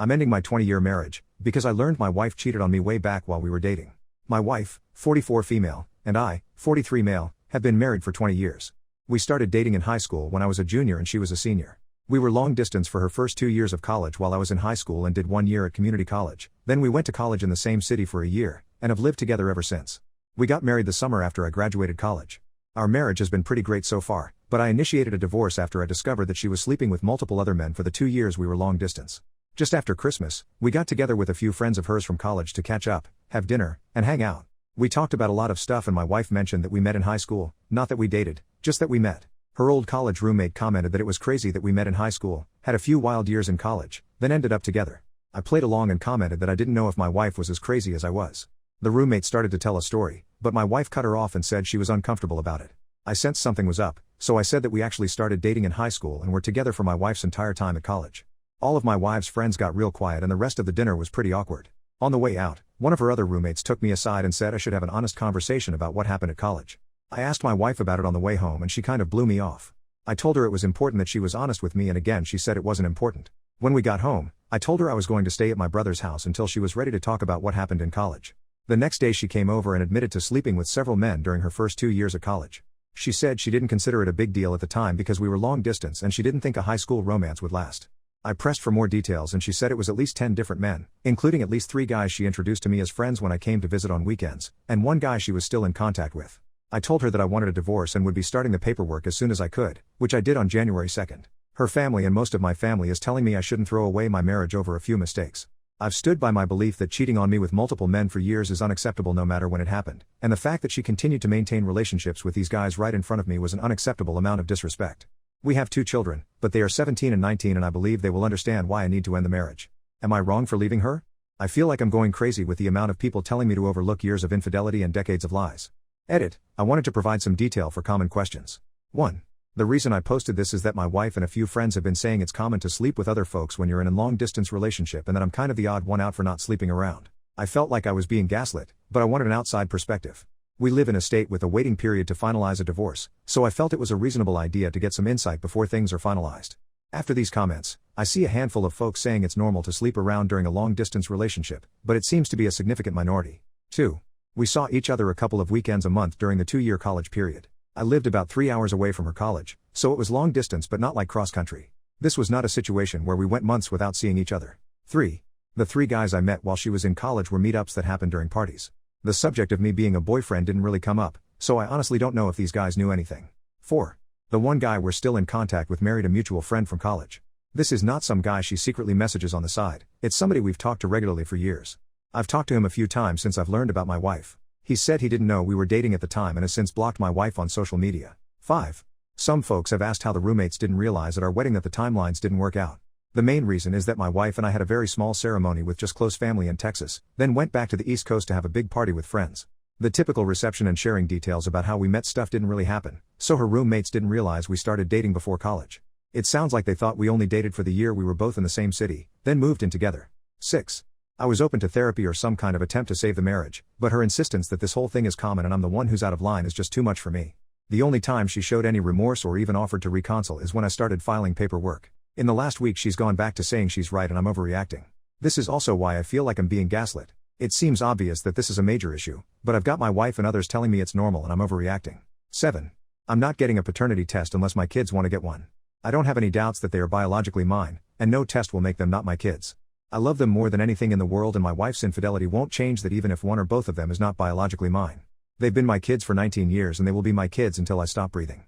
I'm ending my 20-year marriage, because I learned my wife cheated on me way back while we were dating. My wife, 44 female, and I, 43 male, have been married for 20 years. We started dating in high school when I was a junior and she was a senior. We were long distance for her first 2 years of college while I was in high school and did 1 year at community college. Then we went to college in the same city for a year, and have lived together ever since. We got married the summer after I graduated college. Our marriage has been pretty great so far, but I initiated a divorce after I discovered that she was sleeping with multiple other men for the 2 years we were long distance. Just after Christmas, we got together with a few friends of hers from college to catch up, have dinner, and hang out. We talked about a lot of stuff and my wife mentioned that we met in high school, not that we dated, just that we met. Her old college roommate commented that it was crazy that we met in high school, had a few wild years in college, then ended up together. I played along and commented that I didn't know if my wife was as crazy as I was. The roommate started to tell a story, but my wife cut her off and said she was uncomfortable about it. I sensed something was up, so I said that we actually started dating in high school and were together for my wife's entire time at college. All of my wife's friends got real quiet and the rest of the dinner was pretty awkward. On the way out, one of her other roommates took me aside and said I should have an honest conversation about what happened at college. I asked my wife about it on the way home and she kind of blew me off. I told her it was important that she was honest with me and again she said it wasn't important. When we got home, I told her I was going to stay at my brother's house until she was ready to talk about what happened in college. The next day she came over and admitted to sleeping with several men during her first 2 years at college. She said she didn't consider it a big deal at the time because we were long distance and she didn't think a high school romance would last. I pressed for more details and she said it was at least 10 different men, including at least 3 guys she introduced to me as friends when I came to visit on weekends, and 1 guy she was still in contact with. I told her that I wanted a divorce and would be starting the paperwork as soon as I could, which I did on January 2nd. Her family and most of my family is telling me I shouldn't throw away my marriage over a few mistakes. I've stood by my belief that cheating on me with multiple men for years is unacceptable no matter when it happened, and the fact that she continued to maintain relationships with these guys right in front of me was an unacceptable amount of disrespect. We have 2 children, but they are 17 and 19 and I believe they will understand why I need to end the marriage. Am I wrong for leaving her? I feel like I'm going crazy with the amount of people telling me to overlook years of infidelity and decades of lies. Edit. I wanted to provide some detail for common questions. 1. The reason I posted this is that my wife and a few friends have been saying it's common to sleep with other folks when you're in a long-distance relationship and that I'm kind of the odd one out for not sleeping around. I felt like I was being gaslit, but I wanted an outside perspective. We live in a state with a waiting period to finalize a divorce, so I felt it was a reasonable idea to get some insight before things are finalized. After these comments, I see a handful of folks saying it's normal to sleep around during a long-distance relationship, but it seems to be a significant minority. 2. We saw each other a couple of weekends a month during the 2-year college period. I lived about 3 hours away from her college, so it was long distance but not like cross-country. This was not a situation where we went months without seeing each other. 3. The 3 guys I met while she was in college were meetups that happened during parties. The subject of me being a boyfriend didn't really come up, so I honestly don't know if these guys knew anything. 4. The 1 guy we're still in contact with married a mutual friend from college. This is not some guy she secretly messages on the side, it's somebody we've talked to regularly for years. I've talked to him a few times since I've learned about my wife. He said he didn't know we were dating at the time and has since blocked my wife on social media. 5. Some folks have asked how the roommates didn't realize at our wedding that the timelines didn't work out. The main reason is that my wife and I had a very small ceremony with just close family in Texas, then went back to the East Coast to have a big party with friends. The typical reception and sharing details about how we met stuff didn't really happen, so her roommates didn't realize we started dating before college. It sounds like they thought we only dated for the year we were both in the same city, then moved in together. 6. I was open to therapy or some kind of attempt to save the marriage, but her insistence that this whole thing is common and I'm the one who's out of line is just too much for me. The only time she showed any remorse or even offered to reconcile is when I started filing paperwork. In the last week she's gone back to saying she's right and I'm overreacting. This is also why I feel like I'm being gaslit. It seems obvious that this is a major issue, but I've got my wife and others telling me it's normal and I'm overreacting. 7. I'm not getting a paternity test unless my kids want to get one. I don't have any doubts that they are biologically mine, and no test will make them not my kids. I love them more than anything in the world and my wife's infidelity won't change that even if one or both of them is not biologically mine. They've been my kids for 19 years and they will be my kids until I stop breathing.